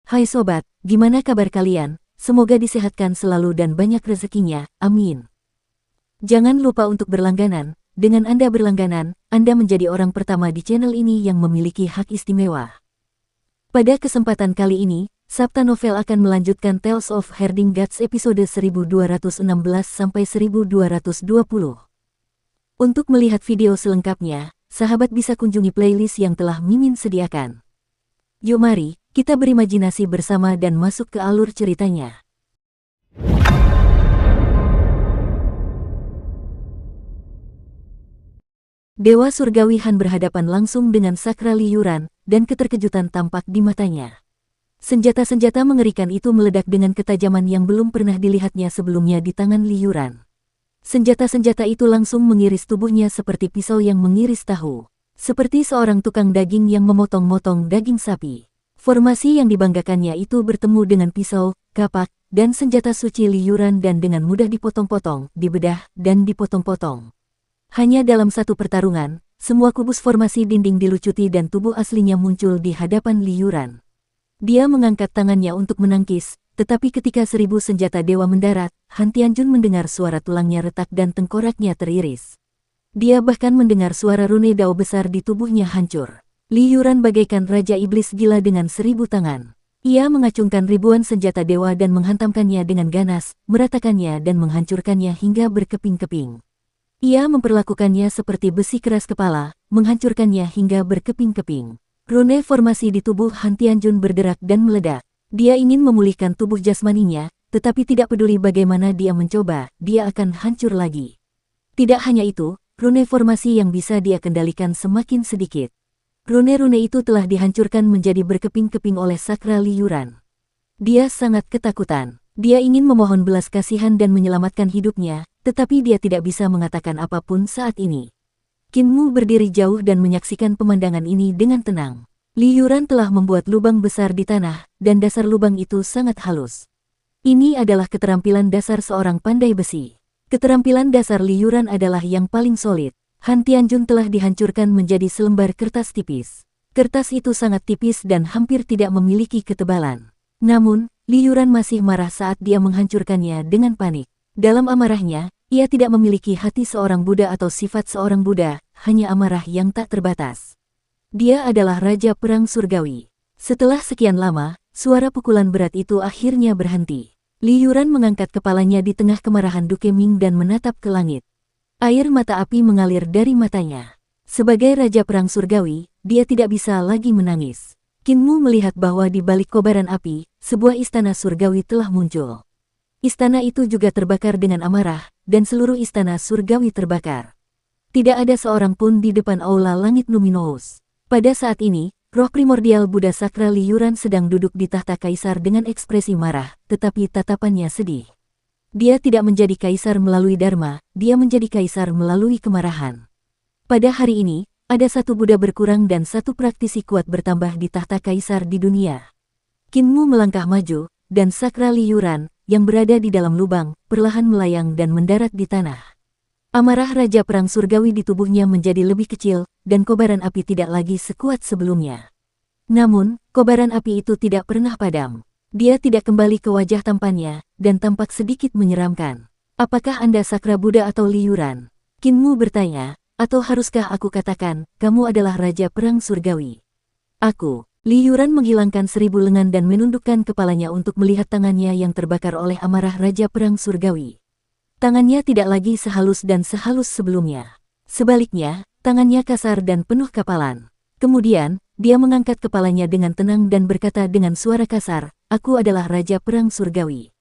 Hai sobat, gimana kabar kalian? Semoga disehatkan selalu dan banyak rezekinya, amin. Jangan lupa untuk berlangganan. Dengan Anda berlangganan, Anda menjadi orang pertama di channel ini yang memiliki hak istimewa. Pada kesempatan kali ini, Sabta Novel akan melanjutkan Tales of Herding Gods episode 1216-1220. Untuk melihat video selengkapnya, sahabat bisa kunjungi playlist yang telah Mimin sediakan. Yuk mari, kita berimajinasi bersama dan masuk ke alur ceritanya. Dewa Surgawi Han berhadapan langsung dengan Sakra Li Yuran, dan keterkejutan tampak di matanya. Senjata-senjata mengerikan itu meledak dengan ketajaman yang belum pernah dilihatnya sebelumnya di tangan Li Yuran. Senjata-senjata itu langsung mengiris tubuhnya seperti pisau yang mengiris tahu. Seperti seorang tukang daging yang memotong-motong daging sapi. Formasi yang dibanggakannya itu bertemu dengan pisau, kapak, dan senjata suci Li Yuran dan dengan mudah dipotong-potong, dibedah, dan dipotong-potong. Hanya dalam satu pertarungan, semua kubus formasi dinding dilucuti dan tubuh aslinya muncul di hadapan Li Yuran. Dia mengangkat tangannya untuk menangkis, tetapi ketika 1000 senjata dewa mendarat, Han Tianjun mendengar suara tulangnya retak dan tengkoraknya teriris. Dia bahkan mendengar suara rune dao besar di tubuhnya hancur. Li Yuran bagaikan Raja Iblis gila dengan 1000 tangan. Ia mengacungkan ribuan senjata dewa dan menghantamkannya dengan ganas, meratakannya dan menghancurkannya hingga berkeping-keping. Ia memperlakukannya seperti besi keras kepala, menghancurkannya hingga berkeping-keping. Rune formasi di tubuh Han Tianjun berderak dan meledak. Dia ingin memulihkan tubuh jasmaninya, tetapi tidak peduli bagaimana dia mencoba, dia akan hancur lagi. Tidak hanya itu, rune formasi yang bisa dia kendalikan semakin sedikit. Rune-rune itu telah dihancurkan menjadi berkeping-keping oleh Sakra Li Yuran. Dia sangat ketakutan. Dia ingin memohon belas kasihan dan menyelamatkan hidupnya, tetapi dia tidak bisa mengatakan apapun saat ini. Qin Mu berdiri jauh dan menyaksikan pemandangan ini dengan tenang. Li Yuran telah membuat lubang besar di tanah, dan dasar lubang itu sangat halus. Ini adalah keterampilan dasar seorang pandai besi. Keterampilan dasar Li Yuran adalah yang paling solid. Han Tianjun telah dihancurkan menjadi selembar kertas tipis. Kertas itu sangat tipis dan hampir tidak memiliki ketebalan. Namun, Li Yuran masih marah saat dia menghancurkannya dengan panik. Dalam amarahnya, ia tidak memiliki hati seorang Buddha atau sifat seorang Buddha, hanya amarah yang tak terbatas. Dia adalah Raja Perang Surgawi. Setelah sekian lama, suara pukulan berat itu akhirnya berhenti. Li Yuran mengangkat kepalanya di tengah kemarahan Duke Ming dan menatap ke langit. Air mata api mengalir dari matanya. Sebagai Raja Perang Surgawi, dia tidak bisa lagi menangis. Qin Mu melihat bahwa di balik kobaran api, sebuah istana surgawi telah muncul. Istana itu juga terbakar dengan amarah, dan seluruh istana surgawi terbakar. Tidak ada seorang pun di depan aula langit luminous. Pada saat ini, roh primordial Buddha Sakra Li Yuran sedang duduk di tahta kaisar dengan ekspresi marah, tetapi tatapannya sedih. Dia tidak menjadi kaisar melalui dharma, dia menjadi kaisar melalui kemarahan. Pada hari ini, ada satu Buddha berkurang dan satu praktisi kuat bertambah di tahta kaisar di dunia. Qin Mu melangkah maju, dan Sakra Li Yuran, yang berada di dalam lubang, perlahan melayang dan mendarat di tanah. Amarah Raja Perang Surgawi di tubuhnya menjadi lebih kecil, dan kobaran api tidak lagi sekuat sebelumnya. Namun, kobaran api itu tidak pernah padam. Dia tidak kembali ke wajah tampannya, dan tampak sedikit menyeramkan. Apakah Anda Sakra Buddha atau Li Yuran? Qin Mu bertanya, atau haruskah aku katakan, kamu adalah Raja Perang Surgawi? Aku. Li Yuran menghilangkan 1000 lengan dan menundukkan kepalanya untuk melihat tangannya yang terbakar oleh amarah Raja Perang Surgawi. Tangannya tidak lagi sehalus dan sehalus sebelumnya. Sebaliknya, tangannya kasar dan penuh kapalan. Kemudian, dia mengangkat kepalanya dengan tenang dan berkata dengan suara kasar, aku adalah Raja Perang Surgawi.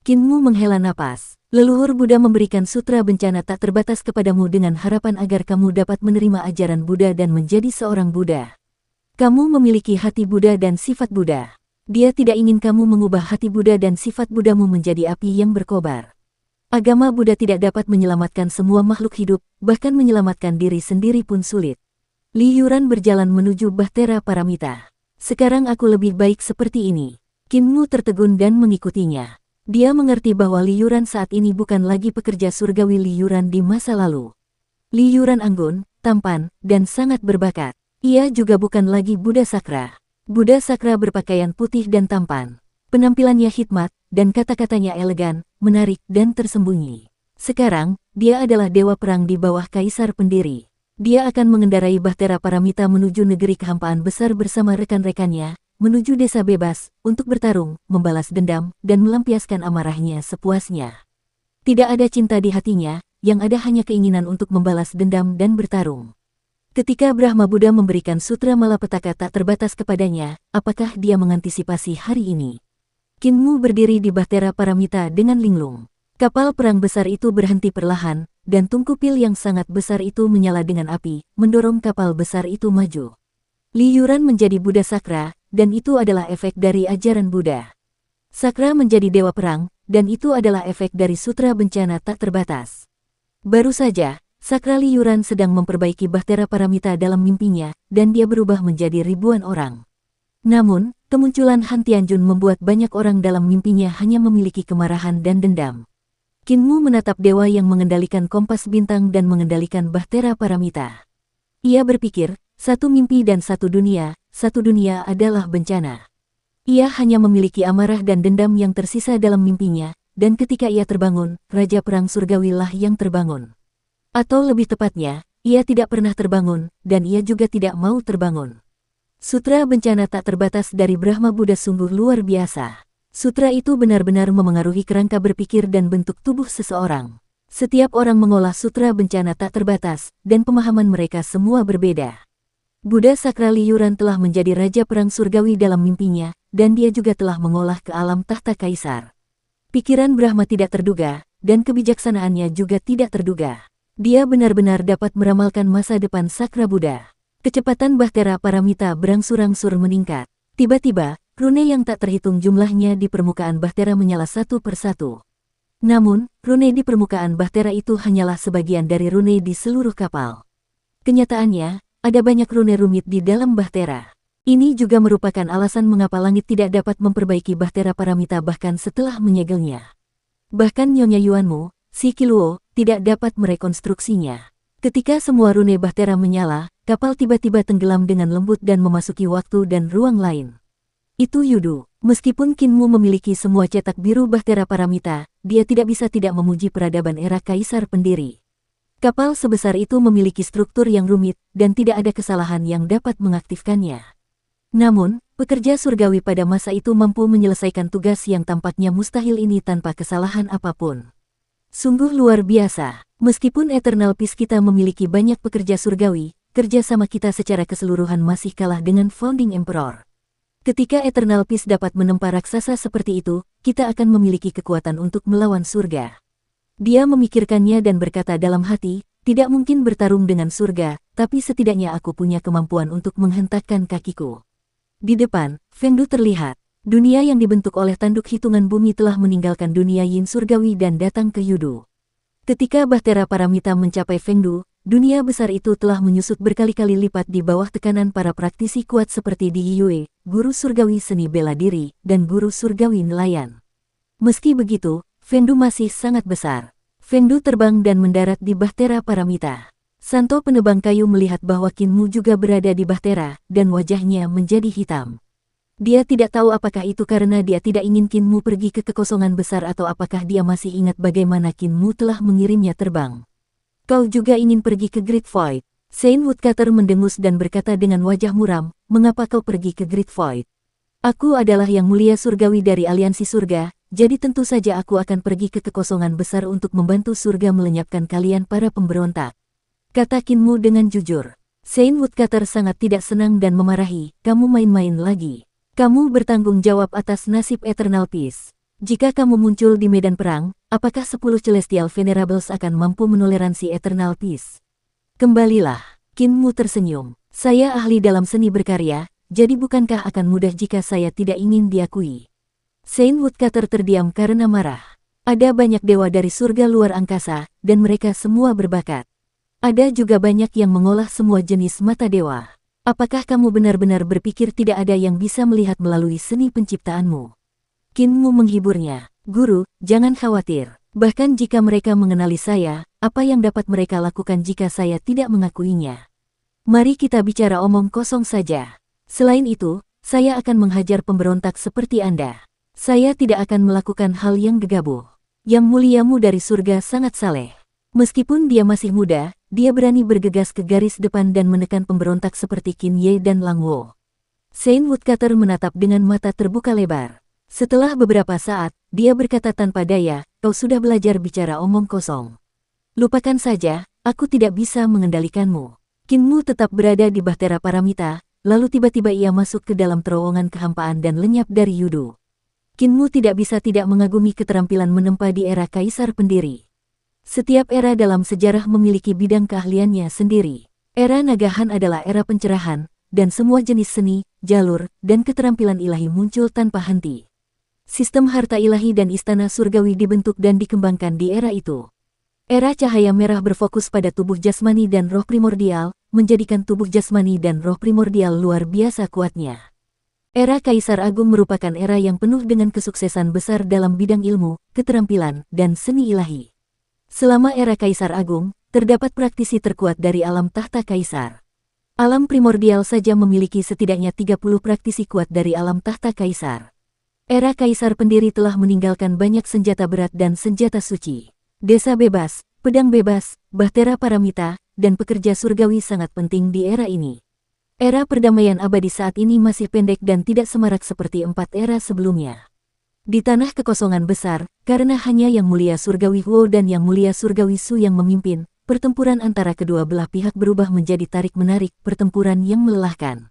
Qin Mu menghela napas. Leluhur Buddha memberikan sutra bencana tak terbatas kepadamu dengan harapan agar kamu dapat menerima ajaran Buddha dan menjadi seorang Buddha. Kamu memiliki hati Buddha dan sifat Buddha. Dia tidak ingin kamu mengubah hati Buddha dan sifat Buddhamu menjadi api yang berkobar. Agama Buddha tidak dapat menyelamatkan semua makhluk hidup, bahkan menyelamatkan diri sendiri pun sulit. Li Yuran berjalan menuju Bahtera Paramita. Sekarang aku lebih baik seperti ini. Qin Mu tertegun dan mengikutinya. Dia mengerti bahwa Li Yuran saat ini bukan lagi pekerja surgawi Li Yuran di masa lalu. Li Yuran anggun, tampan, dan sangat berbakat. Ia juga bukan lagi Buddha Sakra. Buddha Sakra berpakaian putih dan tampan. Penampilannya hikmat, dan kata-katanya elegan, menarik, dan tersembunyi. Sekarang, dia adalah dewa perang di bawah kaisar pendiri. Dia akan mengendarai Bahtera Paramita menuju negeri kehampaan besar bersama rekan-rekannya, menuju desa bebas, untuk bertarung, membalas dendam, dan melampiaskan amarahnya sepuasnya. Tidak ada cinta di hatinya, yang ada hanya keinginan untuk membalas dendam dan bertarung. Ketika Brahma Buddha memberikan sutra malapetaka tak terbatas kepadanya, apakah dia mengantisipasi hari ini? Kinmu berdiri di Bahtera Paramita dengan linglung. Kapal perang besar itu berhenti perlahan, dan tungku pil yang sangat besar itu menyala dengan api, mendorong kapal besar itu maju. Li Yuran menjadi Buddha Sakra, dan itu adalah efek dari ajaran Buddha. Sakra menjadi dewa perang, dan itu adalah efek dari sutra bencana tak terbatas. Baru saja, Sakra Li Yuran sedang memperbaiki Bahtera Paramita dalam mimpinya, dan dia berubah menjadi ribuan orang. Namun, kemunculan Han Tianjun membuat banyak orang dalam mimpinya hanya memiliki kemarahan dan dendam. Kinmu menatap dewa yang mengendalikan kompas bintang dan mengendalikan Bahtera Paramita. Ia berpikir, satu mimpi dan satu dunia adalah bencana. Ia hanya memiliki amarah dan dendam yang tersisa dalam mimpinya, dan ketika ia terbangun, Raja Perang Surgawi lah yang terbangun. Atau lebih tepatnya, ia tidak pernah terbangun, dan ia juga tidak mau terbangun. Sutra bencana tak terbatas dari Brahma Buddha sungguh luar biasa. Sutra itu benar-benar memengaruhi kerangka berpikir dan bentuk tubuh seseorang. Setiap orang mengolah sutra bencana tak terbatas, dan pemahaman mereka semua berbeda. Buddha Sakra Li Yuran telah menjadi Raja Perang Surgawi dalam mimpinya, dan dia juga telah mengolah ke alam tahta kaisar. Pikiran Brahma tidak terduga, dan kebijaksanaannya juga tidak terduga. Dia benar-benar dapat meramalkan masa depan Sakra Buddha. Kecepatan Bahtera Paramita berangsur-angsur meningkat. Tiba-tiba, rune yang tak terhitung jumlahnya di permukaan Bahtera menyala satu persatu. Namun, rune di permukaan Bahtera itu hanyalah sebagian dari rune di seluruh kapal. Kenyataannya, ada banyak rune rumit di dalam Bahtera. Ini juga merupakan alasan mengapa langit tidak dapat memperbaiki Bahtera Paramita bahkan setelah menyegelnya. Bahkan Nyonya Yuanmu, si Kiluo, tidak dapat merekonstruksinya. Ketika semua rune Bahtera menyala, kapal tiba-tiba tenggelam dengan lembut dan memasuki waktu dan ruang lain. Itu Yudu. Meskipun Kinmu memiliki semua cetak biru Bahtera Paramita, dia tidak bisa tidak memuji peradaban era kaisar pendiri. Kapal sebesar itu memiliki struktur yang rumit, dan tidak ada kesalahan yang dapat mengaktifkannya. Namun, pekerja surgawi pada masa itu mampu menyelesaikan tugas yang tampaknya mustahil ini tanpa kesalahan apapun. Sungguh luar biasa. Meskipun Eternal Peace kita memiliki banyak pekerja surgawi, kerjasama kita secara keseluruhan masih kalah dengan Founding Emperor. Ketika Eternal Peace dapat menempa raksasa seperti itu, kita akan memiliki kekuatan untuk melawan surga. Dia memikirkannya dan berkata dalam hati, tidak mungkin bertarung dengan surga, tapi setidaknya aku punya kemampuan untuk menghentakkan kakiku. Di depan, Fengdu terlihat. Dunia yang dibentuk oleh tanduk hitungan bumi telah meninggalkan dunia Yin surgawi dan datang ke Yudu. Ketika Bahtera Paramita mencapai Fengdu, dunia besar itu telah menyusut berkali-kali lipat di bawah tekanan para praktisi kuat seperti Di Yue, guru surgawi seni bela diri, dan guru surgawi nelayan. Meski begitu, Fengdu masih sangat besar. Fengdu terbang dan mendarat di Bahtera Paramita. Santo penebang kayu melihat bahwa Kinmu juga berada di Bahtera, dan wajahnya menjadi hitam. Dia tidak tahu apakah itu karena dia tidak ingin Kinmu pergi ke kekosongan besar atau apakah dia masih ingat bagaimana Kinmu telah mengirimnya terbang. Kau juga ingin pergi ke Great Void. Saint Woodcutter mendengus dan berkata dengan wajah muram, mengapa kau pergi ke Great Void? Aku adalah yang mulia surgawi dari aliansi surga, jadi tentu saja aku akan pergi ke kekosongan besar untuk membantu surga melenyapkan kalian para pemberontak. Kata Kinmu dengan jujur. Saint Woodcutter sangat tidak senang dan memarahi, kamu main-main lagi. Kamu bertanggung jawab atas nasib Eternal Peace. Jika kamu muncul di medan perang, apakah 10 Celestial Venerables akan mampu menoleransi Eternal Peace? Kembalilah. Kinmu tersenyum. Saya ahli dalam seni berkarya, jadi bukankah akan mudah jika saya tidak ingin diakui? Saint Woodcutter terdiam karena marah. Ada banyak dewa dari surga luar angkasa, dan mereka semua berbakat. Ada juga banyak yang mengolah semua jenis mata dewa. Apakah kamu benar-benar berpikir tidak ada yang bisa melihat melalui seni penciptaanmu? Kinmu menghiburnya. Guru, jangan khawatir. Bahkan jika mereka mengenali saya, apa yang dapat mereka lakukan jika saya tidak mengakuinya? Mari kita bicara omong kosong saja. Selain itu, Saya akan menghajar pemberontak seperti Anda. Saya tidak akan melakukan hal yang gegabah. Yang muliamu dari surga sangat saleh. Meskipun dia masih muda, dia berani bergegas ke garis depan dan menekan pemberontak seperti Qin Ye dan Lang Wo. Saint Woodcutter menatap dengan mata terbuka lebar. Setelah beberapa saat, dia berkata tanpa daya, kau sudah belajar bicara omong kosong. Lupakan saja, aku tidak bisa mengendalikanmu. Qinmu tetap berada di Bahtera Paramita, lalu tiba-tiba ia masuk ke dalam terowongan kehampaan dan lenyap dari Yudu. Qinmu tidak bisa tidak mengagumi keterampilan menempa di era Kaisar Pendiri. Setiap era dalam sejarah memiliki bidang keahliannya sendiri. Era Nagahan adalah era pencerahan, dan semua jenis seni, jalur, dan keterampilan ilahi muncul tanpa henti. Sistem harta ilahi dan istana surgawi dibentuk dan dikembangkan di era itu. Era cahaya merah berfokus pada tubuh jasmani dan roh primordial, menjadikan tubuh jasmani dan roh primordial luar biasa kuatnya. Era Kaisar Agung merupakan era yang penuh dengan kesuksesan besar dalam bidang ilmu, keterampilan, dan seni ilahi. Selama era Kaisar Agung, terdapat praktisi terkuat dari alam tahta Kaisar. Alam primordial saja memiliki setidaknya 30 praktisi kuat dari alam tahta Kaisar. Era Kaisar Pendiri telah meninggalkan banyak senjata berat dan senjata suci. Desa bebas, pedang bebas, Bahtera Paramita, dan pekerja surgawi sangat penting di era ini. Era perdamaian abadi saat ini masih pendek dan tidak semarak seperti 4 era sebelumnya. Di tanah kekosongan besar, karena hanya Yang Mulia Surgawi Huo dan Yang Mulia Surgawi Su yang memimpin, pertempuran antara kedua belah pihak berubah menjadi tarik-menarik, pertempuran yang melelahkan.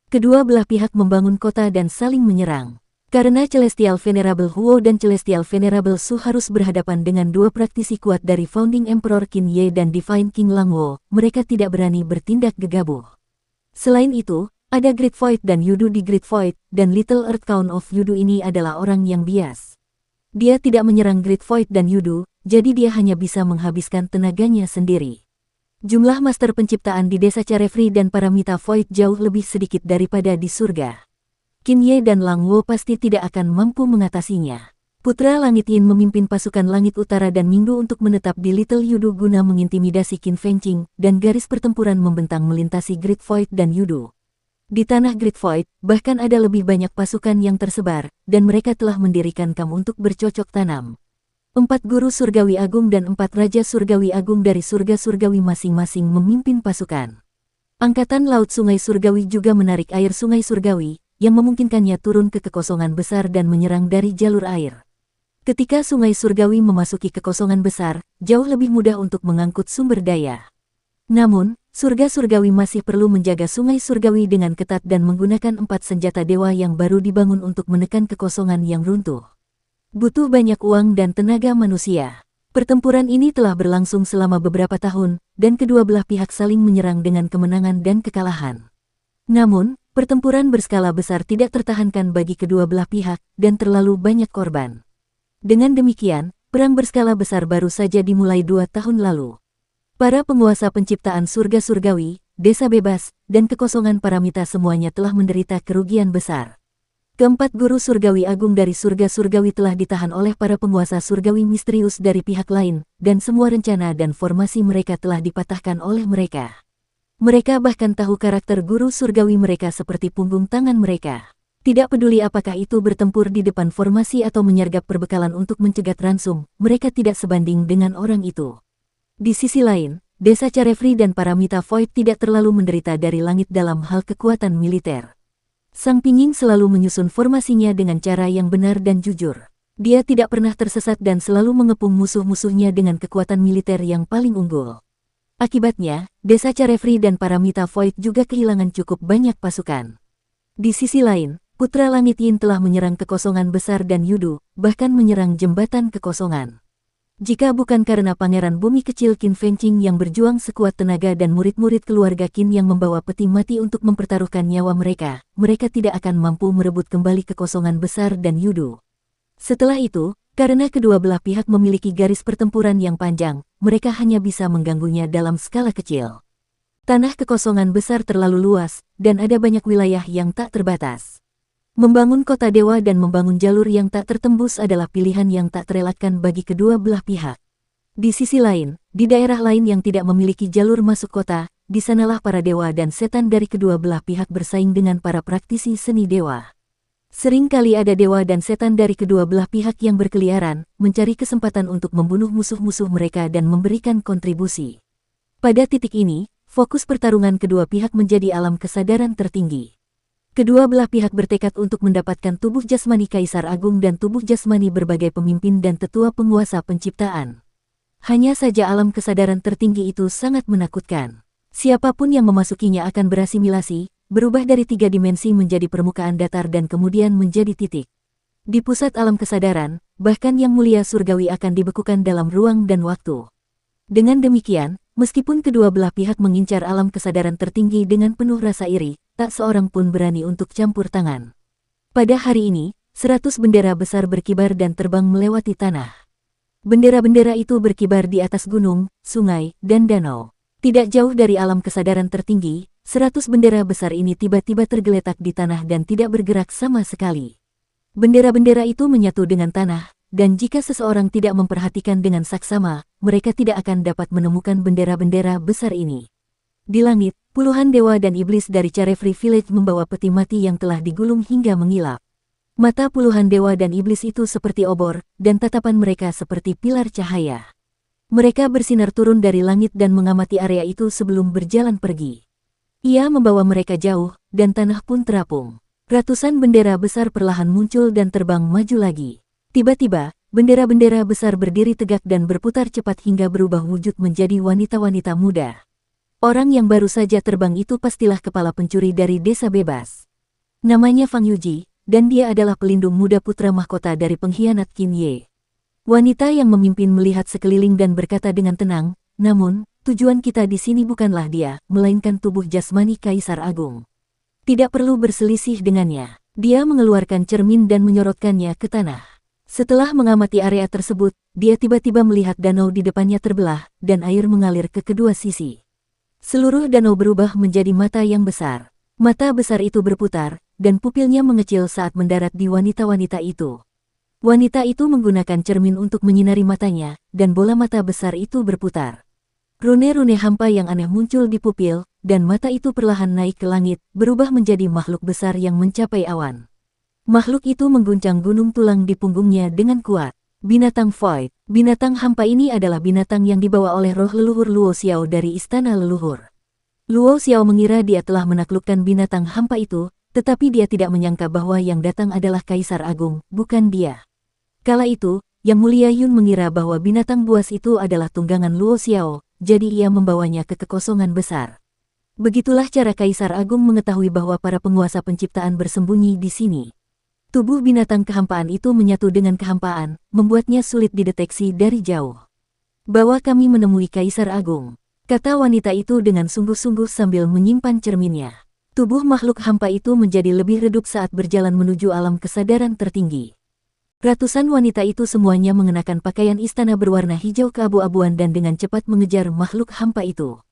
Kedua belah pihak membangun kota dan saling menyerang. Karena Celestial Venerable Huo dan Celestial Venerable Su harus berhadapan dengan dua praktisi kuat dari Founding Emperor Qin Ye dan Divine King Lang Wo, mereka tidak berani bertindak gegabah. Selain itu, ada Great Void dan Yudu di Great Void, dan Little Earth Count of Yudu ini adalah orang yang bias. Dia tidak menyerang Great Void dan Yudu, jadi dia hanya bisa menghabiskan tenaganya sendiri. Jumlah master penciptaan di desa Carefree dan Paramita Void jauh lebih sedikit daripada di surga. Qin Ye dan Lang Wo pasti tidak akan mampu mengatasinya. Putra Langit Yin memimpin pasukan Langit Utara dan Minggu untuk menetap di Little Yudu guna mengintimidasi Qin Fengqing, dan garis pertempuran membentang melintasi Great Void dan Yudu. Di tanah Great Void, bahkan ada lebih banyak pasukan yang tersebar, dan mereka telah mendirikan kamp untuk bercocok tanam. 4 guru surgawi agung dan 4 raja surgawi agung dari surga surgawi masing-masing memimpin pasukan. Angkatan Laut Sungai Surgawi juga menarik air Sungai Surgawi, yang memungkinkannya turun ke kekosongan besar dan menyerang dari jalur air. Ketika Sungai Surgawi memasuki kekosongan besar, jauh lebih mudah untuk mengangkut sumber daya. Namun, surga surgawi masih perlu menjaga Sungai Surgawi dengan ketat dan menggunakan 4 senjata dewa yang baru dibangun untuk menekan kekosongan yang runtuh. Butuh banyak uang dan tenaga manusia. Pertempuran ini telah berlangsung selama beberapa tahun, dan kedua belah pihak saling menyerang dengan kemenangan dan kekalahan. Namun, pertempuran berskala besar tidak tertahankan bagi kedua belah pihak, dan terlalu banyak korban. Dengan demikian, perang berskala besar baru saja dimulai 2 tahun lalu. Para penguasa penciptaan surga surgawi, desa bebas, dan kekosongan Paramita semuanya telah menderita kerugian besar. Keempat guru surgawi agung dari surga surgawi telah ditahan oleh para penguasa surgawi misterius dari pihak lain, dan semua rencana dan formasi mereka telah dipatahkan oleh mereka. Mereka bahkan tahu karakter guru surgawi mereka seperti punggung tangan mereka. Tidak peduli apakah itu bertempur di depan formasi atau menyergap perbekalan untuk mencegat ransum, mereka tidak sebanding dengan orang itu. Di sisi lain, desa Carefree dan Paramita Void tidak terlalu menderita dari langit dalam hal kekuatan militer. Sang Pinging selalu menyusun formasinya dengan cara yang benar dan jujur. Dia tidak pernah tersesat dan selalu mengepung musuh-musuhnya dengan kekuatan militer yang paling unggul. Akibatnya, desa Carefree dan Paramita Void juga kehilangan cukup banyak pasukan. Di sisi lain, Putra Langit Yin telah menyerang kekosongan besar dan Yudu, bahkan menyerang jembatan kekosongan. Jika bukan karena Pangeran Bumi Kecil Qin Fengqing yang berjuang sekuat tenaga dan murid-murid keluarga Qin yang membawa peti mati untuk mempertaruhkan nyawa mereka, mereka tidak akan mampu merebut kembali kekosongan besar dan Yudu. Setelah itu, karena kedua belah pihak memiliki garis pertempuran yang panjang, mereka hanya bisa mengganggunya dalam skala kecil. Tanah kekosongan besar terlalu luas, dan ada banyak wilayah yang tak terbatas. Membangun kota dewa dan membangun jalur yang tak tertembus adalah pilihan yang tak terelakkan bagi kedua belah pihak. Di sisi lain, di daerah lain yang tidak memiliki jalur masuk kota, di sanalah para dewa dan setan dari kedua belah pihak bersaing dengan para praktisi seni dewa. Sering kali ada dewa dan setan dari kedua belah pihak yang berkeliaran, mencari kesempatan untuk membunuh musuh-musuh mereka dan memberikan kontribusi. Pada titik ini, fokus pertarungan kedua pihak menjadi alam kesadaran tertinggi. Kedua belah pihak bertekad untuk mendapatkan tubuh jasmani Kaisar Agung dan tubuh jasmani berbagai pemimpin dan tetua penguasa penciptaan. Hanya saja alam kesadaran tertinggi itu sangat menakutkan. Siapapun yang memasukinya akan berasimilasi, berubah dari 3 dimensi menjadi permukaan datar dan kemudian menjadi titik. Di pusat alam kesadaran, bahkan yang mulia surgawi akan dibekukan dalam ruang dan waktu. Dengan demikian, meskipun kedua belah pihak mengincar alam kesadaran tertinggi dengan penuh rasa iri, tak seorang pun berani untuk campur tangan. Pada hari ini, 100 bendera besar berkibar dan terbang melewati tanah. Bendera-bendera itu berkibar di atas gunung, sungai, dan danau. Tidak jauh dari alam kesadaran tertinggi, 100 bendera besar ini tiba-tiba tergeletak di tanah dan tidak bergerak sama sekali. Bendera-bendera itu menyatu dengan tanah, dan jika seseorang tidak memperhatikan dengan saksama, mereka tidak akan dapat menemukan bendera-bendera besar ini. Di langit, puluhan dewa dan iblis dari Carefree Village membawa peti mati yang telah digulung hingga mengilap. Mata puluhan dewa dan iblis itu seperti obor, dan tatapan mereka seperti pilar cahaya. Mereka bersinar turun dari langit dan mengamati area itu sebelum berjalan pergi. Ia membawa mereka jauh, dan tanah pun terapung. Ratusan bendera besar perlahan muncul dan terbang maju lagi. Tiba-tiba, bendera-bendera besar berdiri tegak dan berputar cepat hingga berubah wujud menjadi wanita-wanita muda. Orang yang baru saja terbang itu pastilah kepala pencuri dari desa bebas. Namanya Fang Yuji, dan dia adalah pelindung muda putra mahkota dari pengkhianat Qin Ye. Wanita yang memimpin melihat sekeliling dan berkata dengan tenang, namun, tujuan kita di sini bukanlah dia, melainkan tubuh jasmani Kaisar Agung. Tidak perlu berselisih dengannya. Dia mengeluarkan cermin dan menyorotkannya ke tanah. Setelah mengamati area tersebut, dia tiba-tiba melihat danau di depannya terbelah, dan air mengalir ke kedua sisi. Seluruh danau berubah menjadi mata yang besar. Mata besar itu berputar, dan pupilnya mengecil saat mendarat di wanita-wanita itu. Wanita itu menggunakan cermin untuk menyinari matanya, dan bola mata besar itu berputar. Rune-rune hampa yang aneh muncul di pupil, dan mata itu perlahan naik ke langit, berubah menjadi makhluk besar yang mencapai awan. Makhluk itu mengguncang gunung tulang di punggungnya dengan kuat. Binatang Void. Binatang hampa ini adalah binatang yang dibawa oleh roh leluhur Luo Xiao dari istana leluhur. Luo Xiao mengira dia telah menaklukkan binatang hampa itu, tetapi dia tidak menyangka bahwa yang datang adalah Kaisar Agung, bukan dia. Kala itu, Yang Mulia Yun mengira bahwa binatang buas itu adalah tunggangan Luo Xiao, jadi ia membawanya ke kekosongan besar. Begitulah cara Kaisar Agung mengetahui bahwa para penguasa penciptaan bersembunyi di sini. Tubuh binatang kehampaan itu menyatu dengan kehampaan, membuatnya sulit dideteksi dari jauh. "Bawa kami menemui Kaisar Agung," kata wanita itu dengan sungguh-sungguh sambil menyimpan cerminnya. Tubuh makhluk hampa itu menjadi lebih redup saat berjalan menuju alam kesadaran tertinggi. Ratusan wanita itu semuanya mengenakan pakaian istana berwarna hijau keabu-abuan dan dengan cepat mengejar makhluk hampa itu.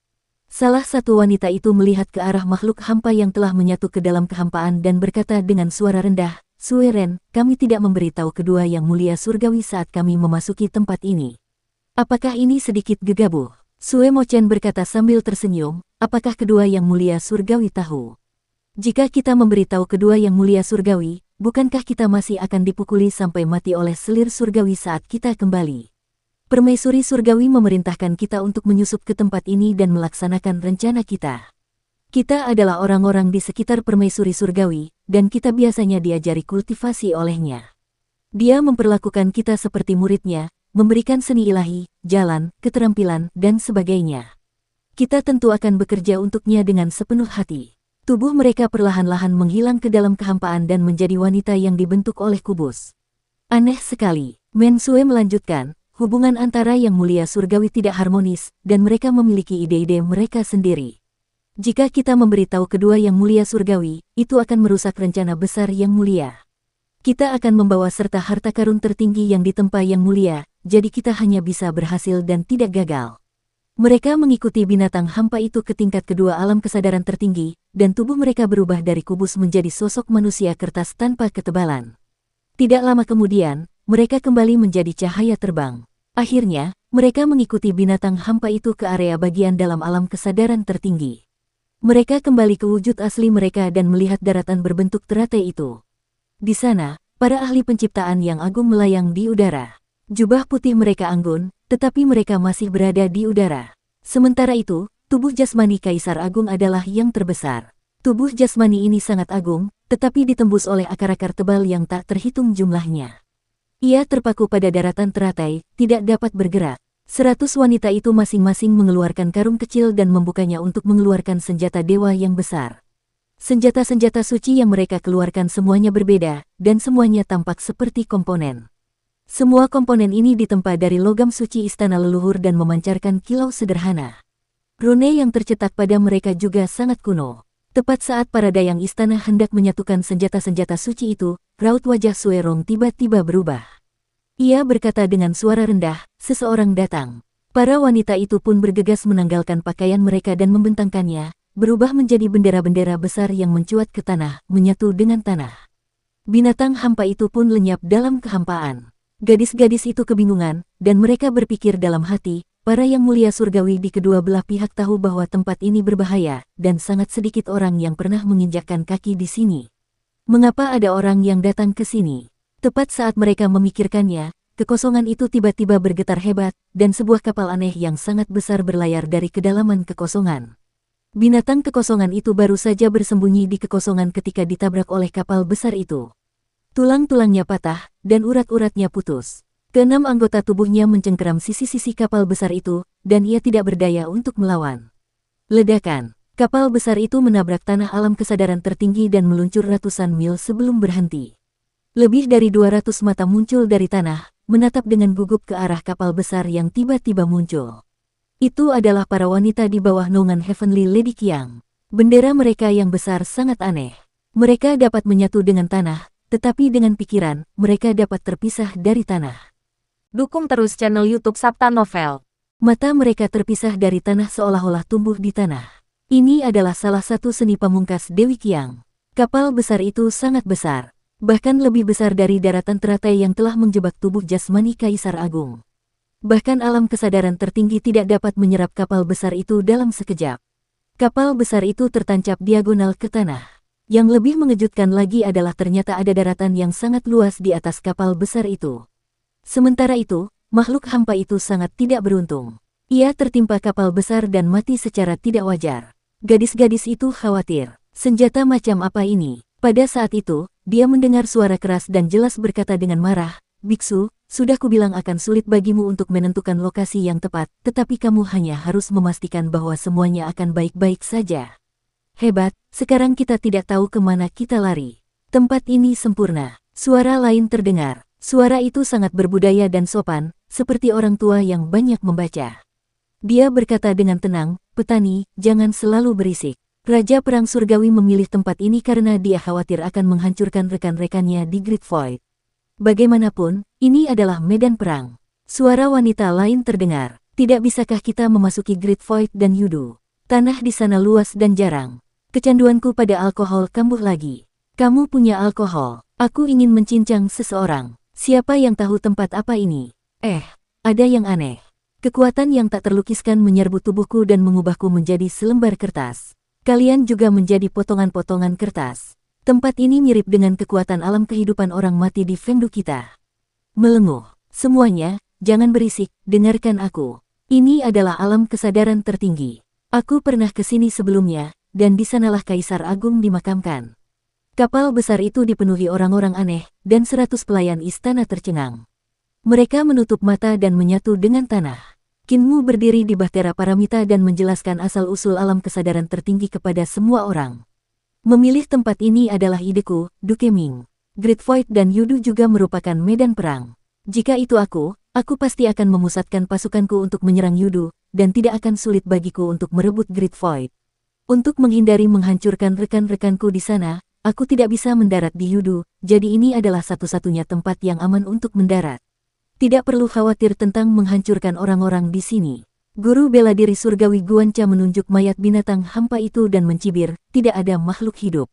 Salah satu wanita itu melihat ke arah makhluk hampa yang telah menyatu ke dalam kehampaan dan berkata dengan suara rendah, "Sue Ren, kami tidak memberitahu kedua yang mulia surgawi saat kami memasuki tempat ini. Apakah ini sedikit gegabah?" Sue Mochen berkata sambil tersenyum, "Apakah kedua yang mulia surgawi tahu? Jika kita memberitahu kedua yang mulia surgawi, bukankah kita masih akan dipukuli sampai mati oleh selir surgawi saat kita kembali? Permaisuri surgawi memerintahkan kita untuk menyusup ke tempat ini dan melaksanakan rencana kita. Kita adalah orang-orang di sekitar permaisuri surgawi, dan kita biasanya diajari kultivasi olehnya. Dia memperlakukan kita seperti muridnya, memberikan seni ilahi, jalan, keterampilan, dan sebagainya. Kita tentu akan bekerja untuknya dengan sepenuh hati." Tubuh mereka perlahan-lahan menghilang ke dalam kehampaan dan menjadi wanita yang dibentuk oleh kubus. "Aneh sekali," Mensue melanjutkan, "hubungan antara yang mulia surgawi tidak harmonis, dan mereka memiliki ide-ide mereka sendiri. Jika kita memberitahu kedua yang mulia surgawi, itu akan merusak rencana besar yang mulia. Kita akan membawa serta harta karun tertinggi yang ditempa yang mulia, jadi kita hanya bisa berhasil dan tidak gagal." Mereka mengikuti binatang hampa itu ke tingkat kedua alam kesadaran tertinggi, dan tubuh mereka berubah dari kubus menjadi sosok manusia kertas tanpa ketebalan. Tidak lama kemudian, mereka kembali menjadi cahaya terbang. Akhirnya, Mereka mengikuti binatang hampa itu ke area bagian dalam alam kesadaran tertinggi. Mereka kembali ke wujud asli mereka dan melihat daratan berbentuk teratai itu. Di sana, para ahli penciptaan yang agung melayang di udara. Jubah putih mereka anggun, tetapi mereka masih berada di udara. Sementara itu, tubuh jasmani Kaisar Agung adalah yang terbesar. Tubuh jasmani ini sangat agung, tetapi ditembus oleh akar-akar tebal yang tak terhitung jumlahnya. Ia terpaku pada daratan teratai, tidak dapat bergerak. 100 wanita itu masing-masing mengeluarkan karung kecil dan membukanya untuk mengeluarkan senjata dewa yang besar. Senjata-senjata suci yang mereka keluarkan semuanya berbeda, dan semuanya tampak seperti komponen. Semua komponen ini ditempa dari logam suci istana leluhur dan memancarkan kilau sederhana. Rune yang tercetak pada mereka juga sangat kuno. Tepat saat para dayang istana hendak menyatukan senjata-senjata suci itu, raut wajah Suerong tiba-tiba berubah. Ia berkata dengan suara rendah, "Seseorang datang." Para wanita itu pun bergegas menanggalkan pakaian mereka dan membentangkannya, berubah menjadi bendera-bendera besar yang mencuat ke tanah, menyatu dengan tanah. Binatang hampa itu pun lenyap dalam kehampaan. Gadis-gadis itu kebingungan, dan mereka berpikir dalam hati, para yang mulia surgawi di kedua belah pihak tahu bahwa tempat ini berbahaya, dan sangat sedikit orang yang pernah menginjakkan kaki di sini. Mengapa ada orang yang datang ke sini? Tepat saat mereka memikirkannya, kekosongan itu tiba-tiba bergetar hebat, dan sebuah kapal aneh yang sangat besar berlayar dari kedalaman kekosongan. Binatang kekosongan itu baru saja bersembunyi di kekosongan ketika ditabrak oleh kapal besar itu. Tulang-tulangnya patah, dan urat-uratnya putus. Keenam anggota tubuhnya mencengkeram sisi-sisi kapal besar itu, dan ia tidak berdaya untuk melawan. Ledakan. Kapal besar itu menabrak tanah alam kesadaran tertinggi dan meluncur ratusan mil sebelum berhenti. Lebih dari 200 mata muncul dari tanah, menatap dengan gugup ke arah kapal besar yang tiba-tiba muncul. Itu adalah para wanita di bawah naungan Heavenly Lady Qiang. Bendera mereka yang besar sangat aneh. Mereka dapat menyatu dengan tanah, tetapi dengan pikiran, mereka dapat terpisah dari tanah. Dukung terus channel YouTube Sabta Novel. Mata mereka terpisah dari tanah seolah-olah tumbuh di tanah. Ini adalah salah satu seni pamungkas Dewi Qiang. Kapal besar itu sangat besar, bahkan lebih besar dari daratan teratai yang telah menjebak tubuh jasmani Kaisar Agung. Bahkan alam kesadaran tertinggi tidak dapat menyerap kapal besar itu dalam sekejap. Kapal besar itu tertancap diagonal ke tanah. Yang lebih mengejutkan lagi adalah ternyata ada daratan yang sangat luas di atas kapal besar itu. Sementara itu, makhluk hampa itu sangat tidak beruntung. Ia tertimpa kapal besar dan mati secara tidak wajar. Gadis-gadis itu khawatir. Senjata macam apa ini? Pada saat itu, dia mendengar suara keras dan jelas berkata dengan marah, "Biksu, sudah kubilang akan sulit bagimu untuk menentukan lokasi yang tepat, tetapi kamu hanya harus memastikan bahwa semuanya akan baik-baik saja." Hebat, sekarang kita tidak tahu kemana kita lari. Tempat ini sempurna. Suara lain terdengar. Suara itu sangat berbudaya dan sopan, seperti orang tua yang banyak membaca. Dia berkata dengan tenang, "Petani, jangan selalu berisik." Raja Perang Surgawi memilih tempat ini karena dia khawatir akan menghancurkan rekan-rekannya di Great Void. Bagaimanapun, ini adalah medan perang. Suara wanita lain terdengar. "Tidak bisakah kita memasuki Great Void dan Yudu? Tanah di sana luas dan jarang. Kecanduanku pada alkohol kambuh lagi. Kamu punya alkohol. Aku ingin mencincang seseorang. Siapa yang tahu tempat apa ini? Ada yang aneh. Kekuatan yang tak terlukiskan menyerbu tubuhku dan mengubahku menjadi selembar kertas. Kalian juga menjadi potongan-potongan kertas. Tempat ini mirip dengan kekuatan alam kehidupan orang mati di Fengdu kita." Melenguh. "Semuanya, jangan berisik, dengarkan aku. Ini adalah alam kesadaran tertinggi. Aku pernah ke sini sebelumnya, dan di sanalah Kaisar Agung dimakamkan." Kapal besar itu dipenuhi orang-orang aneh, dan 100 pelayan istana tercengang. Mereka menutup mata dan menyatu dengan tanah. Kinmu berdiri di Bahtera Paramita dan menjelaskan asal-usul alam kesadaran tertinggi kepada semua orang. "Memilih tempat ini adalah ideku, Duke Ming. Great Void dan Yudu juga merupakan medan perang. Jika itu aku pasti akan memusatkan pasukanku untuk menyerang Yudu, dan tidak akan sulit bagiku untuk merebut Great Void. Untuk menghindari menghancurkan rekan-rekanku di sana, aku tidak bisa mendarat di Yudu, jadi ini adalah satu-satunya tempat yang aman untuk mendarat. Tidak perlu khawatir tentang menghancurkan orang-orang di sini." Guru bela diri surgawi Guanca menunjuk mayat binatang hampa itu dan mencibir, "Tidak ada makhluk hidup.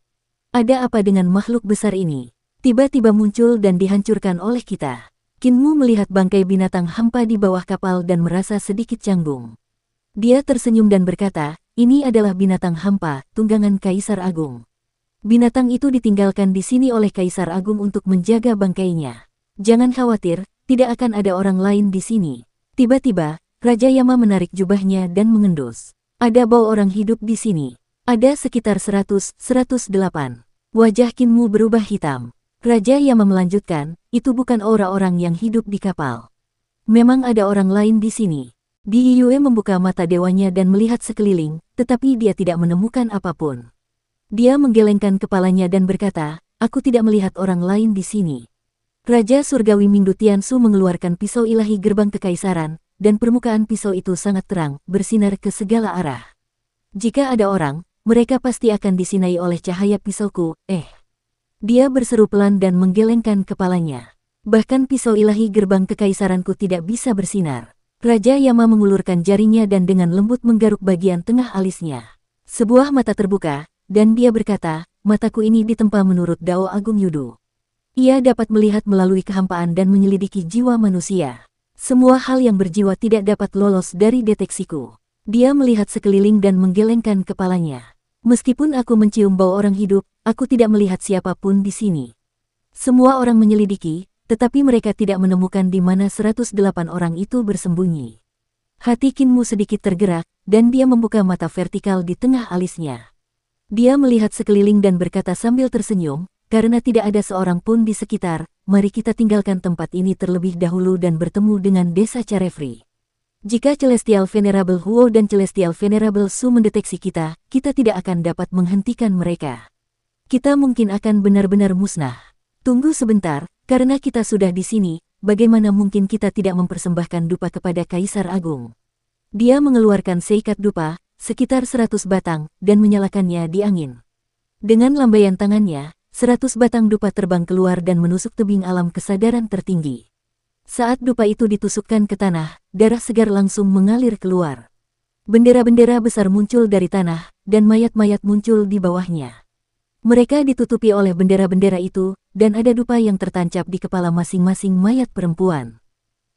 Ada apa dengan makhluk besar ini? Tiba-tiba muncul dan dihancurkan oleh kita. Kinmu melihat bangkai binatang hampa di bawah kapal dan merasa sedikit canggung. Dia tersenyum dan berkata, ini adalah binatang hampa, tunggangan Kaisar Agung. Binatang itu ditinggalkan di sini oleh Kaisar Agung untuk menjaga bangkainya. Jangan khawatir, tidak akan ada orang lain di sini. Tiba-tiba, Raja Yama menarik jubahnya dan mengendus. Ada bau orang hidup di sini. Ada sekitar 100-108. Wajah Kinmu berubah hitam. Raja Yama melanjutkan, itu bukan orang-orang yang hidup di kapal. Memang ada orang lain di sini. Di Yue membuka mata dewanya dan melihat sekeliling, tetapi dia tidak menemukan apapun. Dia menggelengkan kepalanya dan berkata, aku tidak melihat orang lain di sini. Raja Surgawi Mingdu Tiansu mengeluarkan pisau ilahi gerbang kekaisaran, dan permukaan pisau itu sangat terang, bersinar ke segala arah. Jika ada orang, mereka pasti akan disinai oleh cahaya pisauku, Dia berseru pelan dan menggelengkan kepalanya. Bahkan pisau ilahi gerbang kekaisaranku tidak bisa bersinar. Raja Yama mengulurkan jarinya dan dengan lembut menggaruk bagian tengah alisnya. Sebuah mata terbuka, dan dia berkata, mataku ini ditempa menurut Dao Agung Yudu. Ia dapat melihat melalui kehampaan dan menyelidiki jiwa manusia. Semua hal yang berjiwa tidak dapat lolos dari deteksiku. Dia melihat sekeliling dan menggelengkan kepalanya. Meskipun aku mencium bau orang hidup, aku tidak melihat siapapun di sini. Semua orang menyelidiki, tetapi mereka tidak menemukan di mana 108 orang itu bersembunyi. Hati Kinmu sedikit tergerak, dan dia membuka mata vertikal di tengah alisnya. Dia melihat sekeliling dan berkata sambil tersenyum, karena tidak ada seorang pun di sekitar, mari kita tinggalkan tempat ini terlebih dahulu dan bertemu dengan desa Carefree. Jika Celestial Venerable Huo dan Celestial Venerable Su mendeteksi kita, kita tidak akan dapat menghentikan mereka. Kita mungkin akan benar-benar musnah. Tunggu sebentar, karena kita sudah di sini, bagaimana mungkin kita tidak mempersembahkan dupa kepada Kaisar Agung? Dia mengeluarkan seikat dupa, sekitar 100 batang, dan menyalakannya di angin. Dengan lambaian tangannya, 100 batang dupa terbang keluar dan menusuk tebing alam kesadaran tertinggi. Saat dupa itu ditusukkan ke tanah, darah segar langsung mengalir keluar. Bendera-bendera besar muncul dari tanah, dan mayat-mayat muncul di bawahnya. Mereka ditutupi oleh bendera-bendera itu, dan ada dupa yang tertancap di kepala masing-masing mayat perempuan.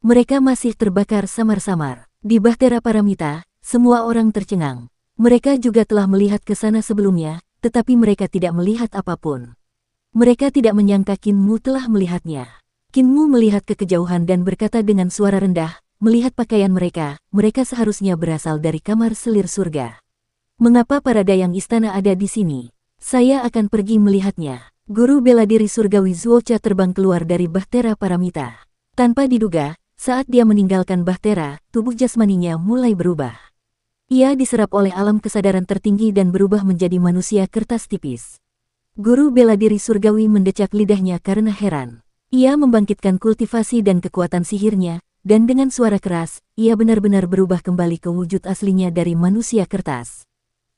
Mereka masih terbakar samar-samar. Di Bahtera Paramita, semua orang tercengang. Mereka juga telah melihat ke sana sebelumnya, tetapi mereka tidak melihat apapun. Mereka tidak menyangka Kinmu telah melihatnya. Kinmu melihat ke kejauhan dan berkata dengan suara rendah, melihat pakaian mereka, mereka seharusnya berasal dari kamar selir surga. Mengapa para dayang istana ada di sini? Saya akan pergi melihatnya. Guru bela diri surgawi Zuocha terbang keluar dari Bahtera Paramita. Tanpa diduga, saat dia meninggalkan Bahtera, tubuh jasmaninya mulai berubah. Ia diserap oleh alam kesadaran tertinggi dan berubah menjadi manusia kertas tipis. Guru bela diri surgawi mendecak lidahnya karena heran. Ia membangkitkan kultivasi dan kekuatan sihirnya, dan dengan suara keras, ia benar-benar berubah kembali ke wujud aslinya dari manusia kertas.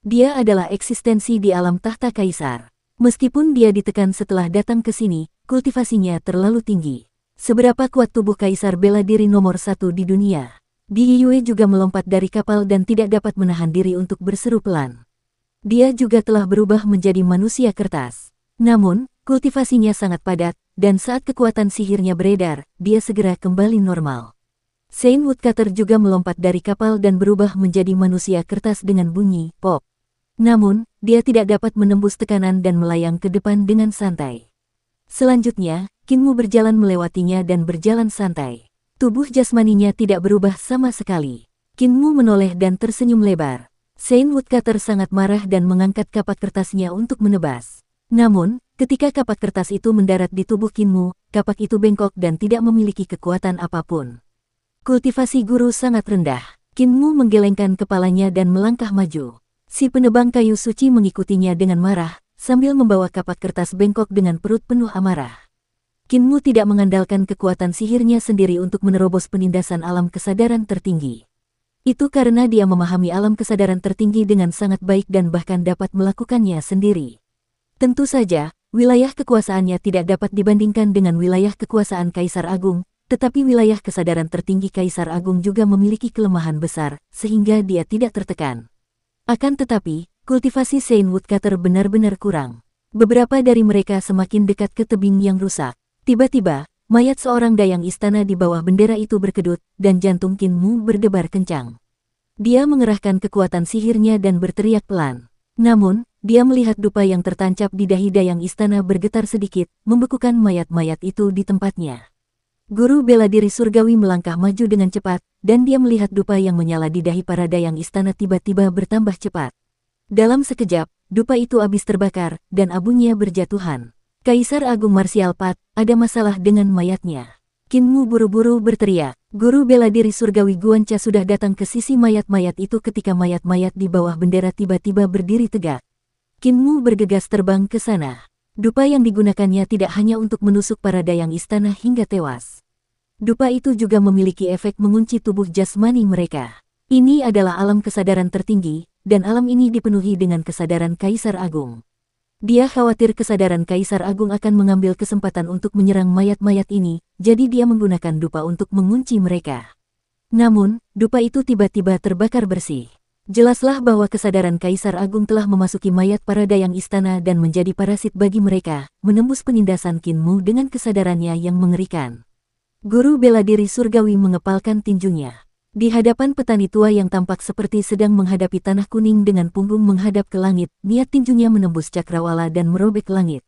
Dia adalah eksistensi di alam tahta kaisar. Meskipun dia ditekan setelah datang ke sini, kultivasinya terlalu tinggi. Seberapa kuat tubuh kaisar bela diri nomor 1 di dunia? Di Yue juga melompat dari kapal dan tidak dapat menahan diri untuk berseru pelan. Dia juga telah berubah menjadi manusia kertas. Namun, kultivasinya sangat padat, dan saat kekuatan sihirnya beredar, dia segera kembali normal. Saint Woodcutter juga melompat dari kapal dan berubah menjadi manusia kertas dengan bunyi pop. Namun, dia tidak dapat menembus tekanan dan melayang ke depan dengan santai. Selanjutnya, Kinmu berjalan melewatinya dan berjalan santai. Tubuh jasmaninya tidak berubah sama sekali. Kinmu menoleh dan tersenyum lebar. Saint Woodcutter sangat marah dan mengangkat kapak kertasnya untuk menebas. Namun, ketika kapak kertas itu mendarat di tubuh Kinmu, kapak itu bengkok dan tidak memiliki kekuatan apapun. Kultivasi guru sangat rendah. Kinmu menggelengkan kepalanya dan melangkah maju. Si penebang kayu suci mengikutinya dengan marah, sambil membawa kapak kertas bengkok dengan perut penuh amarah. Kinmu tidak mengandalkan kekuatan sihirnya sendiri untuk menerobos penindasan alam kesadaran tertinggi. Itu karena dia memahami alam kesadaran tertinggi dengan sangat baik dan bahkan dapat melakukannya sendiri. Tentu saja, wilayah kekuasaannya tidak dapat dibandingkan dengan wilayah kekuasaan Kaisar Agung, tetapi wilayah kesadaran tertinggi Kaisar Agung juga memiliki kelemahan besar, sehingga dia tidak tertekan. Akan tetapi, kultivasi Saint Woodcutter benar-benar kurang. Beberapa dari mereka semakin dekat ke tebing yang rusak. Tiba-tiba, mayat seorang dayang istana di bawah bendera itu berkedut, dan jantung Qin Mu berdebar kencang. Dia mengerahkan kekuatan sihirnya dan berteriak pelan. Namun, dia melihat dupa yang tertancap di dahi dayang istana bergetar sedikit, membekukan mayat-mayat itu di tempatnya. Guru bela diri surgawi melangkah maju dengan cepat, dan dia melihat dupa yang menyala di dahi para dayang istana tiba-tiba bertambah cepat. Dalam sekejap, dupa itu habis terbakar, dan abunya berjatuhan. Kaisar Agung Martial Path, ada masalah dengan mayatnya. Qin Mu buru-buru berteriak. Guru bela diri surgawi Guan Cha sudah datang ke sisi mayat-mayat itu ketika mayat-mayat di bawah bendera tiba-tiba berdiri tegak. Qin Mu bergegas terbang ke sana. Dupa yang digunakannya tidak hanya untuk menusuk para dayang istana hingga tewas. Dupa itu juga memiliki efek mengunci tubuh jasmani mereka. Ini adalah alam kesadaran tertinggi, dan alam ini dipenuhi dengan kesadaran Kaisar Agung. Dia khawatir kesadaran Kaisar Agung akan mengambil kesempatan untuk menyerang mayat-mayat ini, jadi dia menggunakan dupa untuk mengunci mereka. Namun, dupa itu tiba-tiba terbakar bersih. Jelaslah bahwa kesadaran Kaisar Agung telah memasuki mayat para dayang istana dan menjadi parasit bagi mereka, menembus penindasan Qin Mu dengan kesadarannya yang mengerikan. Guru bela diri surgawi mengepalkan tinjunya. Di hadapan petani tua yang tampak seperti sedang menghadapi tanah kuning dengan punggung menghadap ke langit, niat tinjunya menembus cakrawala dan merobek langit.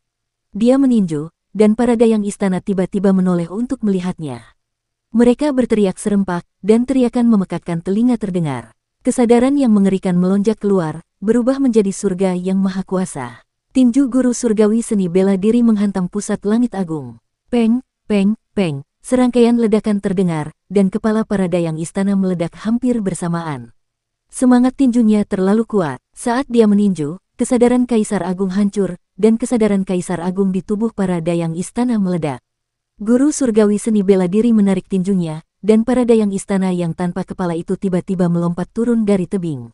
Dia meninju, dan para dayang istana tiba-tiba menoleh untuk melihatnya. Mereka berteriak serempak, dan teriakan memekakkan telinga terdengar. Kesadaran yang mengerikan melonjak keluar, berubah menjadi surga yang maha kuasa. Tinju guru surgawi seni bela diri menghantam pusat langit agung. Peng, peng, peng. Serangkaian ledakan terdengar, dan kepala para dayang istana meledak hampir bersamaan. Semangat tinjunya terlalu kuat. Saat dia meninju, kesadaran Kaisar Agung hancur, dan kesadaran Kaisar Agung di tubuh para dayang istana meledak. Guru surgawi seni bela diri menarik tinjunya, dan para dayang istana yang tanpa kepala itu tiba-tiba melompat turun dari tebing.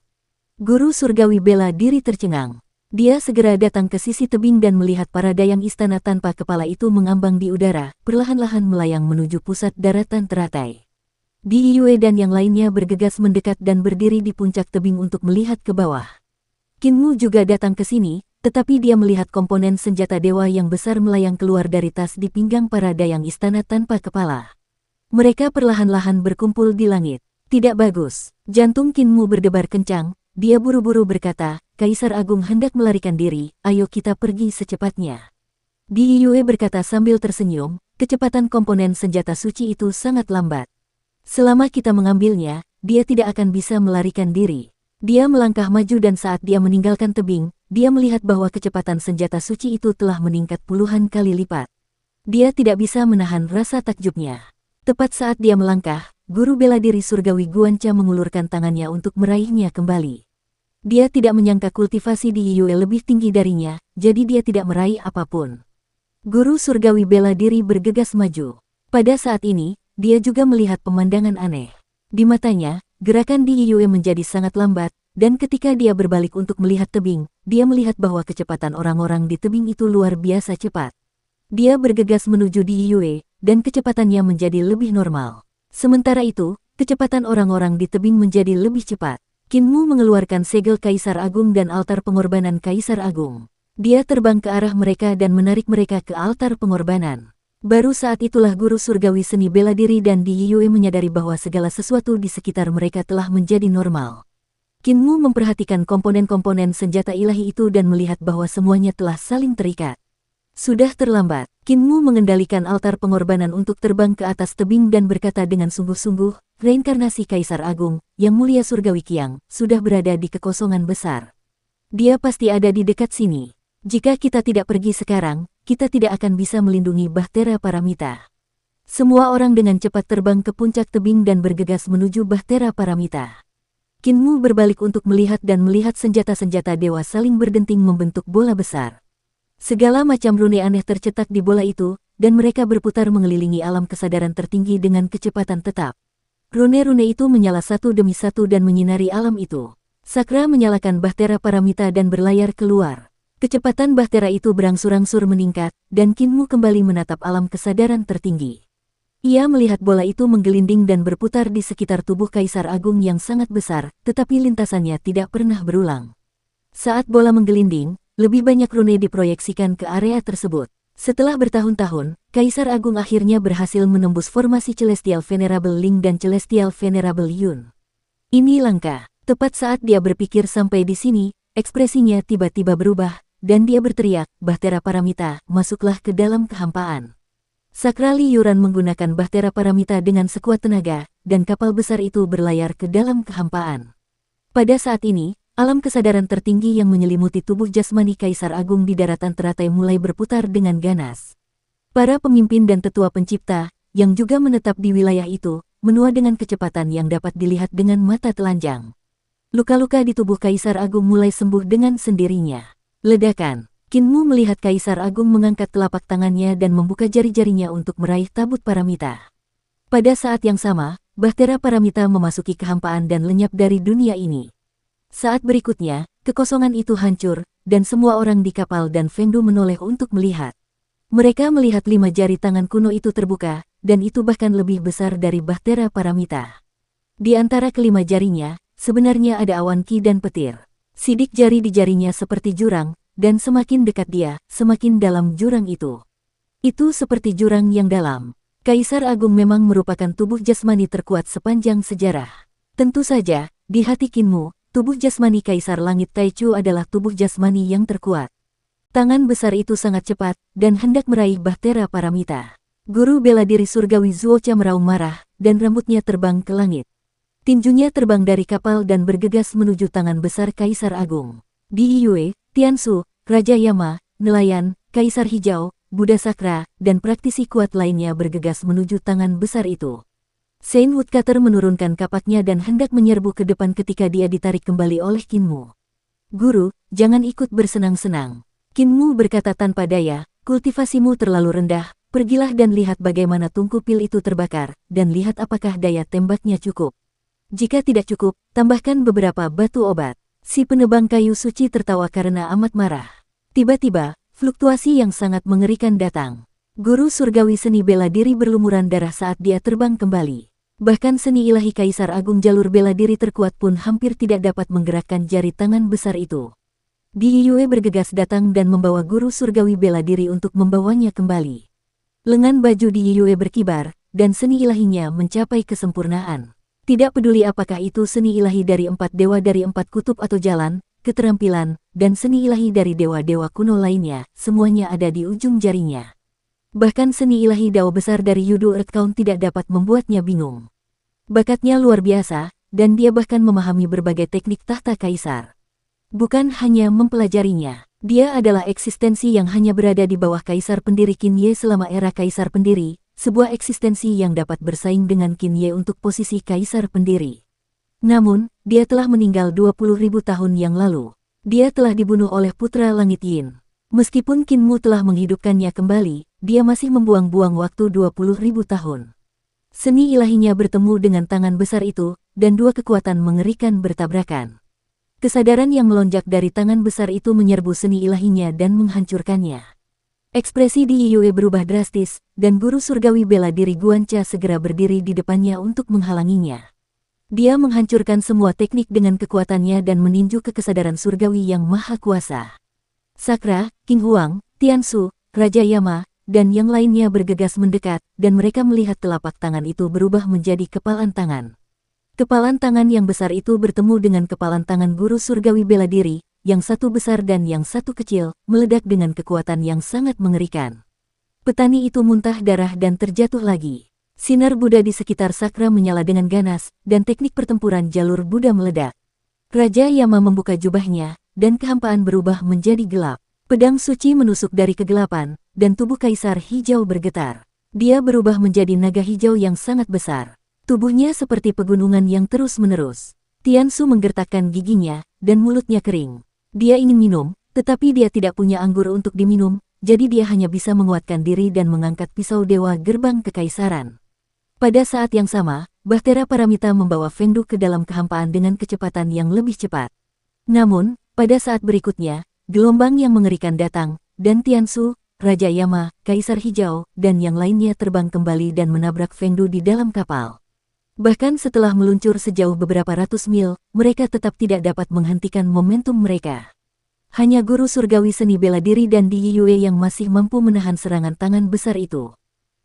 Guru surgawi bela diri tercengang. Dia segera datang ke sisi tebing dan melihat para dayang istana tanpa kepala itu mengambang di udara, perlahan-lahan melayang menuju pusat daratan teratai. Di Yue dan yang lainnya bergegas mendekat dan berdiri di puncak tebing untuk melihat ke bawah. Qin Mu juga datang ke sini, tetapi dia melihat komponen senjata dewa yang besar melayang keluar dari tas di pinggang para dayang istana tanpa kepala. Mereka perlahan-lahan berkumpul di langit. Tidak bagus. Jantung Qin Mu berdebar kencang. Dia buru-buru berkata, Kaisar Agung hendak melarikan diri, ayo kita pergi secepatnya. Di Yue berkata sambil tersenyum, kecepatan komponen senjata suci itu sangat lambat. Selama kita mengambilnya, dia tidak akan bisa melarikan diri. Dia melangkah maju dan saat dia meninggalkan tebing, dia melihat bahwa kecepatan senjata suci itu telah meningkat puluhan kali lipat. Dia tidak bisa menahan rasa takjubnya. Tepat saat dia melangkah, guru bela diri surgawi Guan Cha mengulurkan tangannya untuk meraihnya kembali. Dia tidak menyangka kultivasi di Yue lebih tinggi darinya, jadi dia tidak meraih apapun. Guru surgawi bela diri bergegas maju. Pada saat ini, dia juga melihat pemandangan aneh. Di matanya, gerakan di Yue menjadi sangat lambat, dan ketika dia berbalik untuk melihat tebing, dia melihat bahwa kecepatan orang-orang di tebing itu luar biasa cepat. Dia bergegas menuju di Yue, dan kecepatannya menjadi lebih normal. Sementara itu, kecepatan orang-orang di tebing menjadi lebih cepat. Qin Mu mengeluarkan segel Kaisar Agung dan altar pengorbanan Kaisar Agung. Dia terbang ke arah mereka dan menarik mereka ke altar pengorbanan. Baru saat itulah guru surgawi seni bela diri dan Di Yue menyadari bahwa segala sesuatu di sekitar mereka telah menjadi normal. Qin Mu memperhatikan komponen-komponen senjata ilahi itu dan melihat bahwa semuanya telah saling terikat. Sudah terlambat, Qin Mu mengendalikan altar pengorbanan untuk terbang ke atas tebing dan berkata dengan sungguh-sungguh, reinkarnasi Kaisar Agung, yang mulia surgawi Qiang, sudah berada di kekosongan besar. Dia pasti ada di dekat sini. Jika kita tidak pergi sekarang, kita tidak akan bisa melindungi Bahtera Paramita. Semua orang dengan cepat terbang ke puncak tebing dan bergegas menuju Bahtera Paramita. Qin Mu berbalik untuk melihat dan melihat senjata-senjata dewa saling berdenting membentuk bola besar. Segala macam rune aneh tercetak di bola itu, dan mereka berputar mengelilingi alam kesadaran tertinggi dengan kecepatan tetap. Rune-rune itu menyala satu demi satu dan menyinari alam itu. Sakra menyalakan Bahtera Paramita dan berlayar keluar. Kecepatan Bahtera itu berangsur-angsur meningkat, dan Qin Mu kembali menatap alam kesadaran tertinggi. Ia melihat bola itu menggelinding dan berputar di sekitar tubuh Kaisar Agung yang sangat besar, tetapi lintasannya tidak pernah berulang. Saat bola menggelinding, lebih banyak rune diproyeksikan ke area tersebut. Setelah bertahun-tahun, Kaisar Agung akhirnya berhasil menembus formasi Celestial Venerable Ling dan Celestial Venerable Yun. Ini langka. Tepat saat dia berpikir sampai di sini, ekspresinya tiba-tiba berubah, dan dia berteriak, "Bahtera Paramita, masuklah ke dalam kehampaan." Sakra Liyuran menggunakan Bahtera Paramita dengan sekuat tenaga, dan kapal besar itu berlayar ke dalam kehampaan. Pada saat ini, alam kesadaran tertinggi yang menyelimuti tubuh jasmani Kaisar Agung di daratan teratai mulai berputar dengan ganas. Para pemimpin dan tetua pencipta, yang juga menetap di wilayah itu, menua dengan kecepatan yang dapat dilihat dengan mata telanjang. Luka-luka di tubuh Kaisar Agung mulai sembuh dengan sendirinya. Ledakan. Kinmu melihat Kaisar Agung mengangkat telapak tangannya dan membuka jari-jarinya untuk meraih tabut paramita. Pada saat yang sama, Bahtera Paramita memasuki kehampaan dan lenyap dari dunia ini. Saat berikutnya, kekosongan itu hancur, dan semua orang di kapal dan Fengdu menoleh untuk melihat. Mereka melihat 5 jari tangan kuno itu terbuka, dan itu bahkan lebih besar dari Bahtera Paramita. Di antara kelima jarinya, sebenarnya ada awan ki dan petir. Sidik jari di jarinya seperti jurang, dan semakin dekat dia, semakin dalam jurang itu. Itu seperti jurang yang dalam. Kaisar Agung memang merupakan tubuh jasmani terkuat sepanjang sejarah. Tentu saja, di hati Kinmu, tubuh jasmani Kaisar Langit Taichu adalah tubuh jasmani yang terkuat. Tangan besar itu sangat cepat, dan hendak meraih Bahtera Paramita. Guru bela diri surgawi Zuocha meraung marah, dan rambutnya terbang ke langit. Tinjunya terbang dari kapal dan bergegas menuju tangan besar Kaisar Agung. Di Yue, Tiansu, Raja Yama, nelayan, Kaisar Hijau, Buddha Sakra, dan praktisi kuat lainnya bergegas menuju tangan besar itu. Saint Woodcutter menurunkan kapaknya dan hendak menyerbu ke depan ketika dia ditarik kembali oleh Kinmu. "Guru, jangan ikut bersenang-senang." Kinmu berkata tanpa daya, "Kultivasimu terlalu rendah, pergilah dan lihat bagaimana tungku pil itu terbakar, dan lihat apakah daya tembaknya cukup. Jika tidak cukup, tambahkan beberapa batu obat." Si penebang kayu suci tertawa karena amat marah. Tiba-tiba, fluktuasi yang sangat mengerikan datang. Guru surgawi seni bela diri berlumuran darah saat dia terbang kembali. Bahkan seni ilahi Kaisar Agung jalur bela diri terkuat pun hampir tidak dapat menggerakkan jari tangan besar itu. Di Yue bergegas datang dan membawa guru surgawi bela diri untuk membawanya kembali. Lengan baju Di Yue berkibar, dan seni ilahinya mencapai kesempurnaan. Tidak peduli apakah itu seni ilahi dari 4 dewa dari 4 kutub atau jalan, keterampilan, dan seni ilahi dari dewa-dewa kuno lainnya, semuanya ada di ujung jarinya. Bahkan seni ilahi Dao besar dari Yudu Earth Count tidak dapat membuatnya bingung. Bakatnya luar biasa, dan dia bahkan memahami berbagai teknik tahta kaisar. Bukan hanya mempelajarinya, dia adalah eksistensi yang hanya berada di bawah Kaisar Pendiri Qin Ye selama era Kaisar Pendiri, sebuah eksistensi yang dapat bersaing dengan Qin Ye untuk posisi Kaisar Pendiri. Namun, dia telah meninggal 20.000 tahun yang lalu. Dia telah dibunuh oleh Putra Langit Yin. Meskipun Kinmu telah menghidupkannya kembali, dia masih membuang-buang waktu 20.000 tahun. Seni ilahinya bertemu dengan tangan besar itu, dan 2 kekuatan mengerikan bertabrakan. Kesadaran yang melonjak dari tangan besar itu menyerbu seni ilahinya dan menghancurkannya. Ekspresi Di Yue berubah drastis, dan guru surgawi bela diri Guancha segera berdiri di depannya untuk menghalanginya. Dia menghancurkan semua teknik dengan kekuatannya dan meninju ke kesadaran surgawi yang maha kuasa. Sakra, King Huang, Tiansu, Raja Yama, dan yang lainnya bergegas mendekat, dan mereka melihat telapak tangan itu berubah menjadi kepalan tangan. Kepalan tangan yang besar itu bertemu dengan kepalan tangan guru surgawi bela diri, yang satu besar dan yang satu kecil, meledak dengan kekuatan yang sangat mengerikan. Petani itu muntah darah dan terjatuh lagi. Sinar Buddha di sekitar Sakra menyala dengan ganas, dan teknik pertempuran jalur Buddha meledak. Raja Yama membuka jubahnya, dan kehampaan berubah menjadi gelap. Pedang suci menusuk dari kegelapan, dan tubuh Kaisar Hijau bergetar. Dia berubah menjadi naga hijau yang sangat besar. Tubuhnya seperti pegunungan yang terus-menerus. Tiansu menggertakkan giginya, dan mulutnya kering. Dia ingin minum, tetapi dia tidak punya anggur untuk diminum, jadi dia hanya bisa menguatkan diri dan mengangkat pisau dewa gerbang kekaisaran. Pada saat yang sama, Bahtera Paramita membawa Fengdu ke dalam kehampaan dengan kecepatan yang lebih cepat. Namun, pada saat berikutnya, gelombang yang mengerikan datang, dan Tiansu, Raja Yama, Kaisar Hijau, dan yang lainnya terbang kembali dan menabrak Fengdu di dalam kapal. Bahkan setelah meluncur sejauh beberapa ratus mil, mereka tetap tidak dapat menghentikan momentum mereka. Hanya guru surgawi seni bela diri dan Di Yue yang masih mampu menahan serangan tangan besar itu.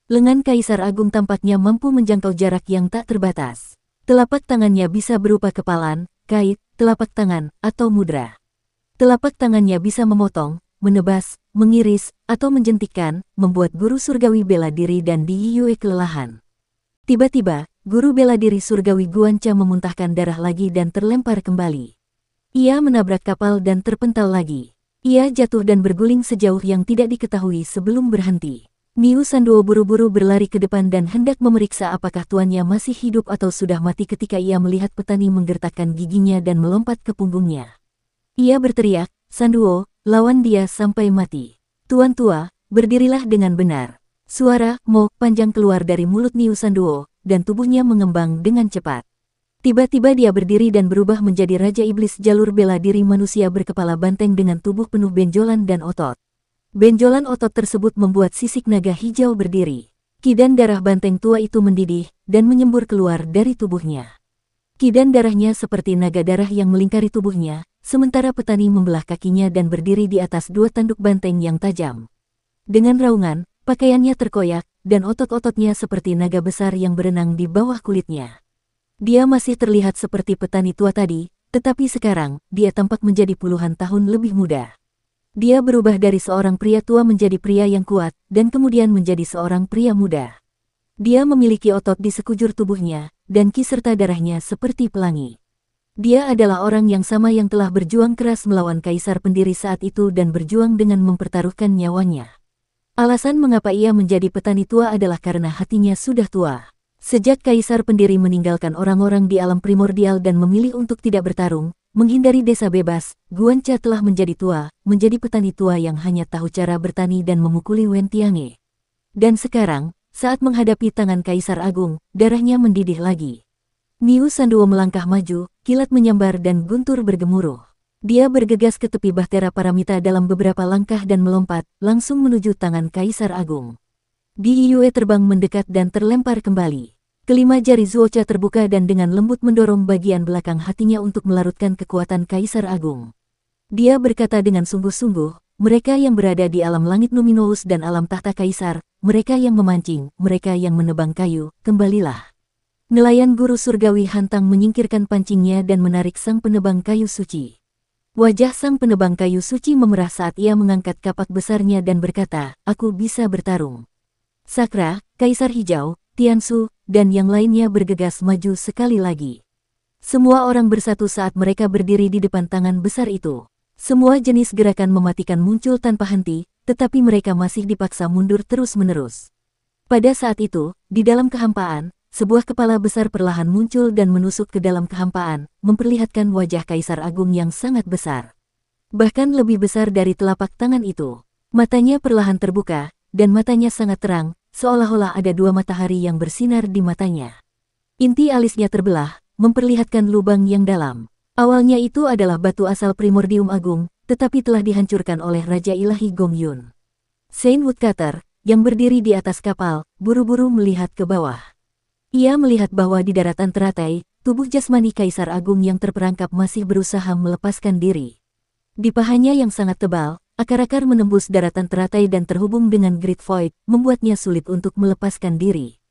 Lengan Kaisar Agung tampaknya mampu menjangkau jarak yang tak terbatas. Telapak tangannya bisa berupa kepalan, kait, telapak tangan, atau mudra. Telapak tangannya bisa memotong, menebas, mengiris, atau menjentikkan, membuat guru surgawi bela diri dan Di Yue kelelahan. Tiba-tiba, guru bela diri surgawi Guancha memuntahkan darah lagi dan terlempar kembali. Ia menabrak kapal dan terpental lagi. Ia jatuh dan berguling sejauh yang tidak diketahui sebelum berhenti. Niu Sanduo buru-buru berlari ke depan dan hendak memeriksa apakah tuannya masih hidup atau sudah mati ketika ia melihat petani menggertakkan giginya dan melompat ke punggungnya. Ia berteriak, "Sanduo, lawan dia sampai mati." "Tuan tua, berdirilah dengan benar." Suara "mo" panjang keluar dari mulut Niu Sanduo, dan tubuhnya mengembang dengan cepat. Tiba-tiba dia berdiri dan berubah menjadi Raja Iblis jalur bela diri manusia berkepala banteng dengan tubuh penuh benjolan dan otot. Benjolan otot tersebut membuat sisik naga hijau berdiri. Kidan darah banteng tua itu mendidih dan menyembur keluar dari tubuhnya. Kidan darahnya seperti naga darah yang melingkari tubuhnya, sementara petani membelah kakinya dan berdiri di atas dua tanduk banteng yang tajam. Dengan raungan, pakaiannya terkoyak, dan otot-ototnya seperti naga besar yang berenang di bawah kulitnya. Dia masih terlihat seperti petani tua tadi, tetapi sekarang, dia tampak menjadi puluhan tahun lebih muda. Dia berubah dari seorang pria tua menjadi pria yang kuat, dan kemudian menjadi seorang pria muda. Dia memiliki otot di sekujur tubuhnya, dan ki serta darahnya seperti pelangi. Dia adalah orang yang sama yang telah berjuang keras melawan kaisar pendiri saat itu dan berjuang dengan mempertaruhkan nyawanya. Alasan mengapa ia menjadi petani tua adalah karena hatinya sudah tua. Sejak kaisar pendiri meninggalkan orang-orang di alam primordial dan memilih untuk tidak bertarung, menghindari desa bebas, Guancha telah menjadi tua, menjadi petani tua yang hanya tahu cara bertani dan memukuli Wen Tiange. Dan sekarang, saat menghadapi tangan Kaisar Agung, darahnya mendidih lagi. Niu Sanduo melangkah maju, kilat menyambar dan guntur bergemuruh. Dia bergegas ke tepi Bahtera Paramita dalam beberapa langkah dan melompat, langsung menuju tangan Kaisar Agung. Di Yue terbang mendekat dan terlempar kembali. Kelima jari Zuocha terbuka dan dengan lembut mendorong bagian belakang hatinya untuk melarutkan kekuatan Kaisar Agung. Dia berkata dengan sungguh-sungguh, "Mereka yang berada di alam langit Numinous dan alam tahta Kaisar, mereka yang memancing, mereka yang menebang kayu, kembalilah." Nelayan guru surgawi Hantang menyingkirkan pancingnya dan menarik sang penebang kayu suci. Wajah sang penebang kayu suci memerah saat ia mengangkat kapak besarnya dan berkata, "Aku bisa bertarung." Sakra, Kaisar Hijau, Tiansu, dan yang lainnya bergegas maju sekali lagi. Semua orang bersatu saat mereka berdiri di depan tangan besar itu. Semua jenis gerakan mematikan muncul tanpa henti, tetapi mereka masih dipaksa mundur terus-menerus. Pada saat itu, di dalam kehampaan, sebuah kepala besar perlahan muncul dan menusuk ke dalam kehampaan, memperlihatkan wajah Kaisar Agung yang sangat besar. Bahkan lebih besar dari telapak tangan itu. Matanya perlahan terbuka, dan matanya sangat terang, seolah-olah ada dua matahari yang bersinar di matanya. Inti alisnya terbelah, memperlihatkan lubang yang dalam. Awalnya itu adalah batu asal Primordium Agung, tetapi telah dihancurkan oleh Raja Ilahi Gong Yun. Saint Woodcutter, yang berdiri di atas kapal, buru-buru melihat ke bawah. Ia melihat bahwa di daratan teratai, tubuh jasmani Kaisar Agung yang terperangkap masih berusaha melepaskan diri. Di pahanya yang sangat tebal, akar-akar menembus daratan teratai dan terhubung dengan Great Void, membuatnya sulit untuk melepaskan diri.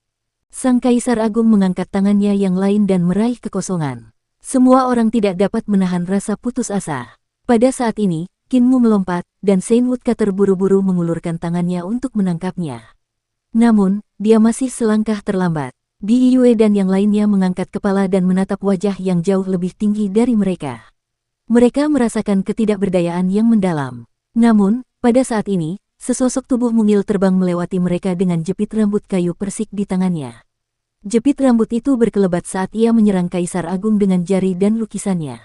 Sang Kaisar Agung mengangkat tangannya yang lain dan meraih kekosongan. Semua orang tidak dapat menahan rasa putus asa. Pada saat ini, Kinmu melompat, dan Saint Woodcutter buru-buru mengulurkan tangannya untuk menangkapnya. Namun, dia masih selangkah terlambat. Di Yue dan yang lainnya mengangkat kepala dan menatap wajah yang jauh lebih tinggi dari mereka. Mereka merasakan ketidakberdayaan yang mendalam. Namun, pada saat ini, sesosok tubuh mungil terbang melewati mereka dengan jepit rambut kayu persik di tangannya. Jepit rambut itu berkelebat saat ia menyerang Kaisar Agung dengan jari dan lukisannya.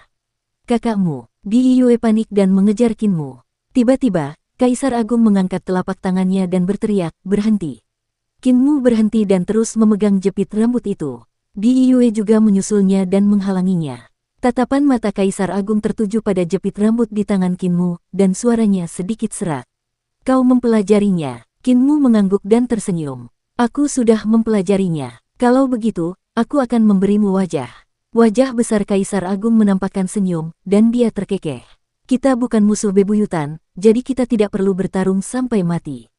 "Kakakmu." Di Yue panik dan mengejar Kinmu. Tiba-tiba, Kaisar Agung mengangkat telapak tangannya dan berteriak, "Berhenti." Kinmu berhenti dan terus memegang jepit rambut itu. Di Yue juga menyusulnya dan menghalanginya. Tatapan mata Kaisar Agung tertuju pada jepit rambut di tangan Kinmu, dan suaranya sedikit serak. "Kau mempelajarinya." Kinmu mengangguk dan tersenyum. "Aku sudah mempelajarinya. Kalau begitu, aku akan memberimu wajah." Wajah besar Kaisar Agung menampakkan senyum, dan dia terkekeh. Kita bukan musuh bebuyutan, jadi kita tidak perlu bertarung sampai mati.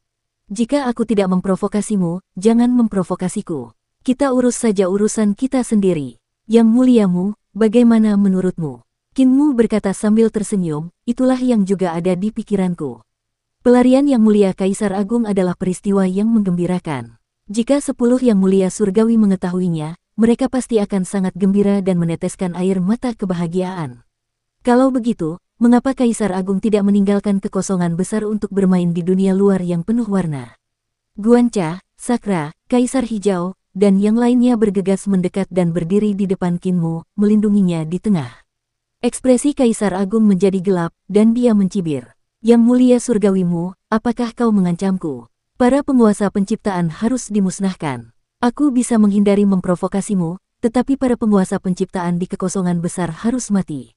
Jika aku tidak memprovokasimu, jangan memprovokasiku. Kita urus saja urusan kita sendiri. Yang muliamu, bagaimana menurutmu? Qin Mu berkata sambil tersenyum, itulah yang juga ada di pikiranku. Pelarian Yang Mulia Kaisar Agung adalah peristiwa yang menggembirakan. Jika 10 Yang Mulia Surgawi mengetahuinya, mereka pasti akan sangat gembira dan meneteskan air mata kebahagiaan. Kalau begitu, mengapa Kaisar Agung tidak meninggalkan kekosongan besar untuk bermain di dunia luar yang penuh warna? Guancha, Sakra, Kaisar Hijau, dan yang lainnya bergegas mendekat dan berdiri di depan Qin Mu, melindunginya di tengah. Ekspresi Kaisar Agung menjadi gelap, dan dia mencibir. Yang Mulia Surgawimu, apakah kau mengancamku? Para penguasa penciptaan harus dimusnahkan. Aku bisa menghindari memprovokasimu, tetapi para penguasa penciptaan di kekosongan besar harus mati.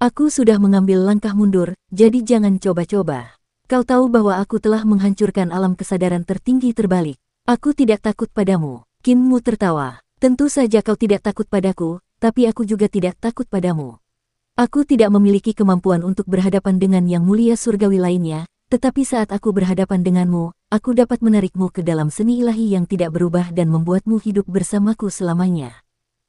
Aku sudah mengambil langkah mundur, jadi jangan coba-coba. Kau tahu bahwa aku telah menghancurkan alam kesadaran tertinggi terbalik. Aku tidak takut padamu. Qin Mu tertawa. Tentu saja kau tidak takut padaku, tapi aku juga tidak takut padamu. Aku tidak memiliki kemampuan untuk berhadapan dengan Yang Mulia Surgawi lainnya, tetapi saat aku berhadapan denganmu, aku dapat menarikmu ke dalam seni ilahi yang tidak berubah dan membuatmu hidup bersamaku selamanya.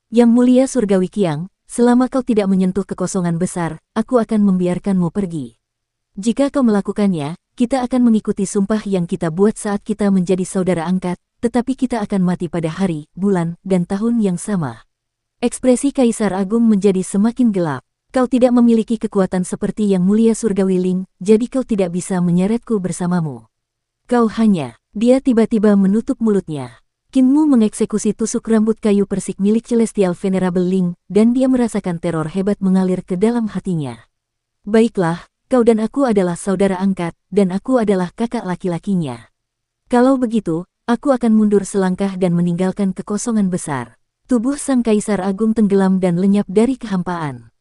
Yang Mulia Surgawi Qiang, selama kau tidak menyentuh kekosongan besar, aku akan membiarkanmu pergi. Jika kau melakukannya, kita akan mengikuti sumpah yang kita buat saat kita menjadi saudara angkat, tetapi kita akan mati pada hari, bulan, dan tahun yang sama. Ekspresi Kaisar Agung menjadi semakin gelap. Kau tidak memiliki kekuatan seperti Yang Mulia Surgawi Ling, jadi kau tidak bisa menyeretku bersamamu. Kau hanya, dia tiba-tiba menutup mulutnya. Qin Mu mengeksekusi tusuk rambut kayu persik milik Celestial Venerable Ling, dan dia merasakan teror hebat mengalir ke dalam hatinya. Baiklah, kau dan aku adalah saudara angkat, dan aku adalah kakak laki-lakinya. Kalau begitu, aku akan mundur selangkah dan meninggalkan kekosongan besar. Tubuh Sang Kaisar Agung tenggelam dan lenyap dari kehampaan.